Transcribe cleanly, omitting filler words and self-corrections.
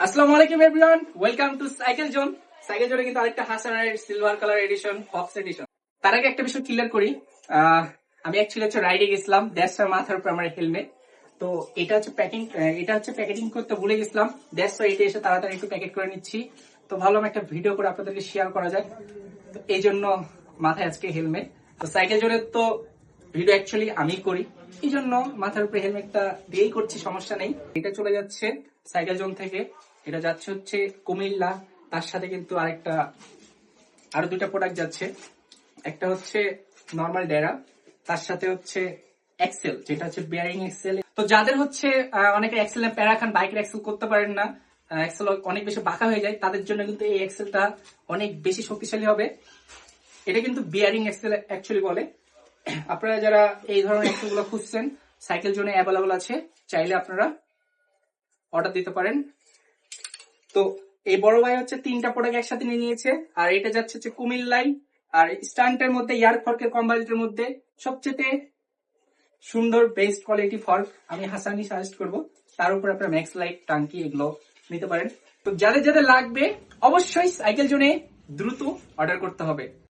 আসসালামু আলাইকুম everyone, welcome to cycle zone. Cycle জোনে কিন্তু আরেকটা হাসানের silver colour edition, fox edition. তার আগে একটা বিষয় ক্লিয়ার করি। আমি অ্যাকচুয়ালি হচ্ছে রাইডে গেছিলাম, দ্যাটস মাথার উপর আমার হেলমেট। তো এটা হচ্ছে প্যাকেটিং করতে ভুলে গেছিলাম, দ্যাটস এটা এসে তাড়াতাড়ি একটু প্যাকেট করে নিচ্ছি। তো ভাবলাম একটা ভিডিও করে আপনাদেরকে শেয়ার করা যায়, তো এই জন্য মাথায় আজকে হেলমেট। তো সাইকেল জোনে তো ভিডিও অ্যাকচুয়ালি আমি করি, এই জন্য মাথার উপরে হেলমেটটা দিয়েই করছি, সমস্যা নেই। এটা চলে যাচ্ছে সাইকেল জোন থেকে, এটা যাচ্ছে হচ্ছে কুমিল্লা। তার সাথে কিন্তু আরো দুইটা প্রোডাক্ট যাচ্ছে। একটা হচ্ছে নর্মাল ডেরা, তার সাথে হচ্ছে এক্সেল, যেটা হচ্ছে বিয়ারিং এক্সেল। তো যাদের হচ্ছে অনেকে এক্সেল প্যারা খান, বাইকের এক্সেল করতে পারেন না, এক্সেল অনেক বেশি বাঁকা হয়ে যায়, তাদের জন্য কিন্তু এই এক্সেলটা অনেক বেশি শক্তিশালী হবে। এটা কিন্তু বিয়ারিং এক্সেল অ্যাকচুয়ালি বলে। আপনারা যারা এই ধরনের এক্সেল গুলো খুঁজছেন, সাইকেল জোনে অ্যাভেলেবল আছে, চাইলে আপনারা অর্ডার দিতে পারেন। তো এই বড় ভাই হচ্ছে তিনটা প্রোডাক্ট একসাথে নিয়ে নিয়েছে, আর এটা যাচ্ছে হচ্ছে কুমিল্লাই। আর স্টান্টের মধ্যে এয়ার ফর্কের কম্বাইলের মধ্যে সবচেয়ে সুন্দর বেস্ট কোয়ালিটি ফর্ক আমি হাসানি সাজেস্ট করব। তার উপর আপনার ম্যাক্স লাইট টাঙ্কি এগুলো নিতে পারেন। তো যাদের যাদের লাগবে অবশ্যই সাইকেল জোনে দ্রুত অর্ডার করতে হবে।